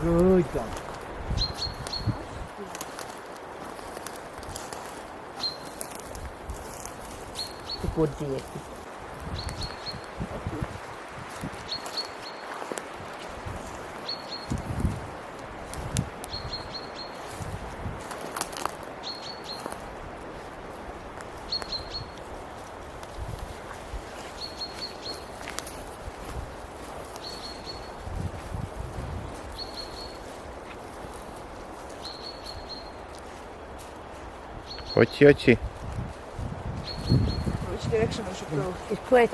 Good dog. Good dear. Ochi. Which direction we should go? It's quick.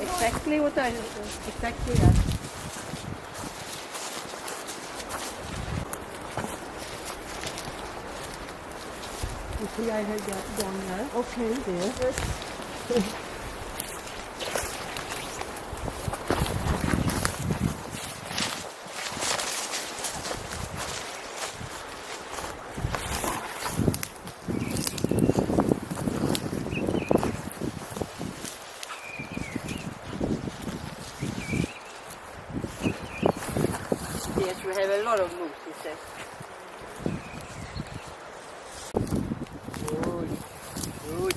Exactly what I exactly that. You see, I had that down there. Okay, There. Yes, we have a lot of moose, he says. Good.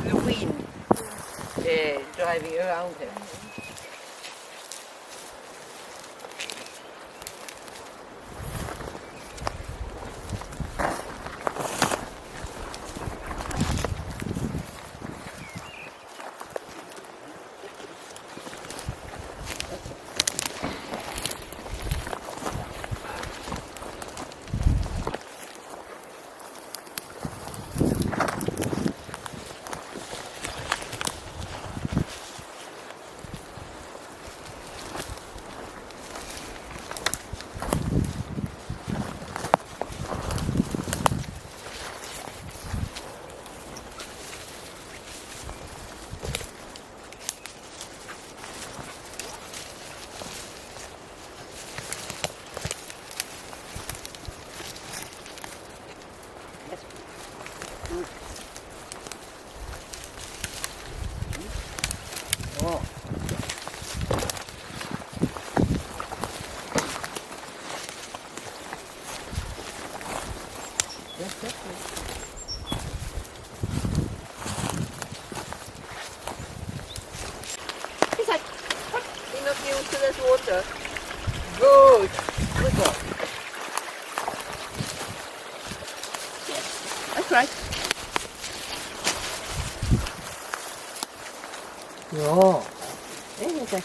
The wind driving around here. Oh. That's it. He said, you're not used to this water. Good. Good boy. Yes, that's right. Ja. Det är det.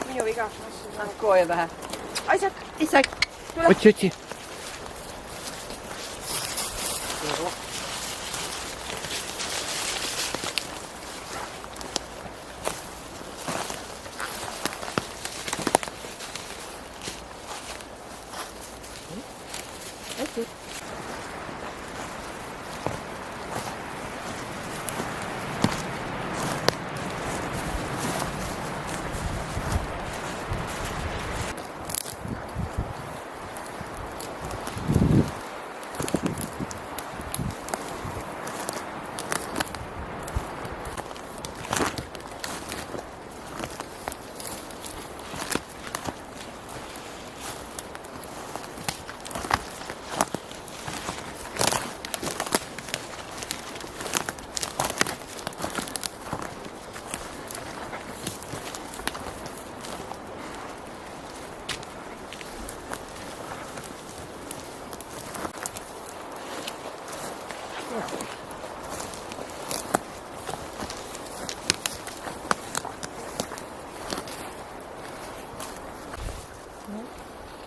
Nu gör vi kanske han går över här. Isak! Ochi. That's it.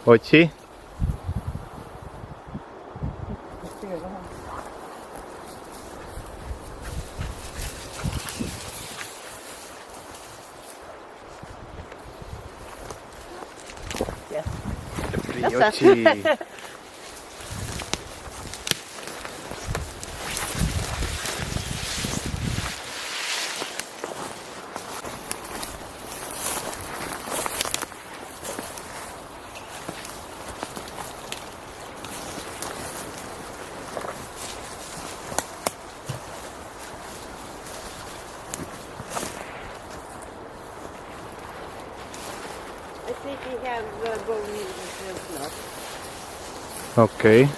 Ochi. Dobrý, oči. I think we have bone snart. Okej.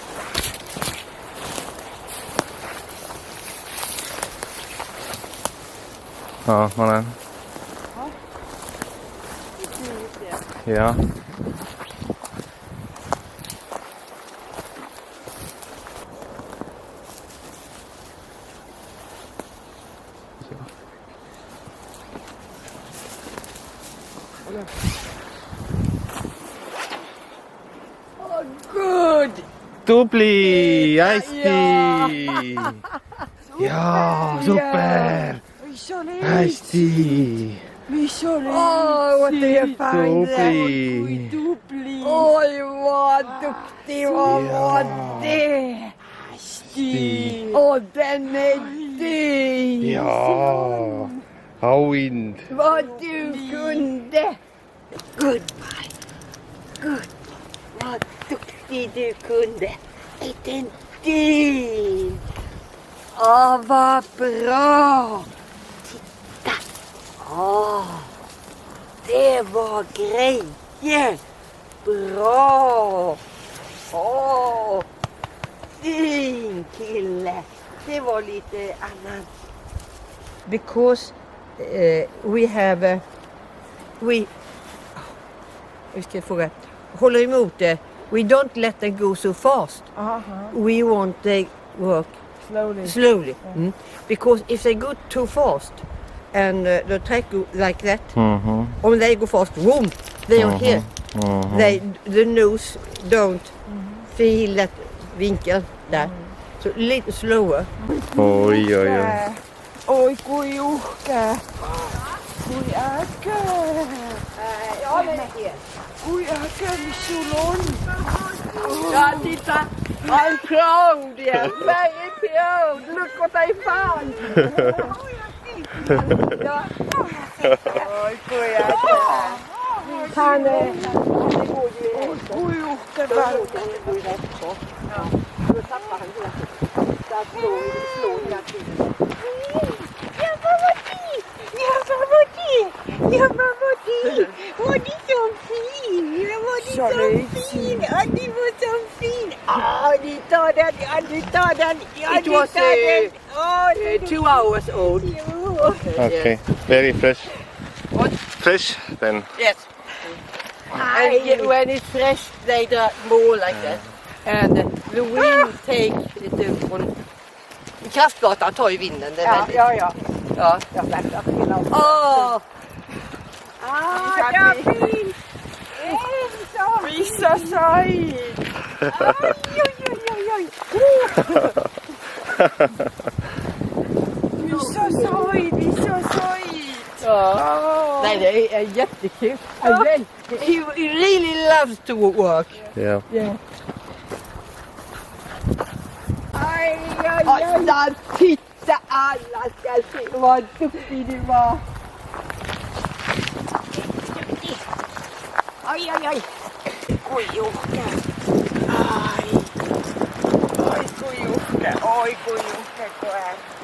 Ja, mannen. Ja. Oh, good! Tupli! Ice tea! Ja, super! Ice tea! Oh, what do you find there? Tupli! Oj, vad duktig vad Ja. var det? Åh, den är din! Ja! Auind! Vad du kunde! Goodbye! Good! Vad duktig du kunde! Är den din? Åh, vad bra! Titta! Åh, det var grejer! Bra! Åh, fin kille! Det var lite annat. Because we have we ska fråga. Håller emot det. We don't let them go so fast. We want they work slowly. Mm. Because if they go too fast and the track go like that, Mhm. om they go fast, boom, they are here. Mhm. The nose don't feel that vinkel där. So little slower. Oj, oj, oj. Oj, kui uhke. Kui äkä. Ja, men here. Kui äkä, missä sulla on? Ja, titta. I'm proud, yes. Very proud. Look what I found. Ja. Oj, kui äkä. Han är god ju. Kui uhke Då väl. gjorde han ju rätt så. Ja. Då tappade han hela tiden. Så att slå hela tiden. Ja, mamma di. Ja, mamma di. Ja, mamma di. Var det så fin? Ja, var det så fin? Ja, det var så fin. Ja, du tar den. Ja, du tar den. Ja, It du was tar den. Ja, 2 hours old. Jo. Okay, very fresh. What? Fresh then. Yes. And when it's fresh, they dry more like that. And the wind take it från Kraftgatan tar ju vinden. Det är Ja, väldigt. ja, ja. Ja. Jag väntar på hela. Åh! Ah, ja, fint. Visa sig. Oj, oj, oj, oj. Visa sig, visa sig. Ja. Nej, det är jättekul. He really loves to work. Yeah. Aj, aj, aj. Alla, titta, alla ska se vad duktig du var. Aj, aj, aj. Oj, Jocke. Aj. Oj, kui uhke. Oi, kui uhke koe.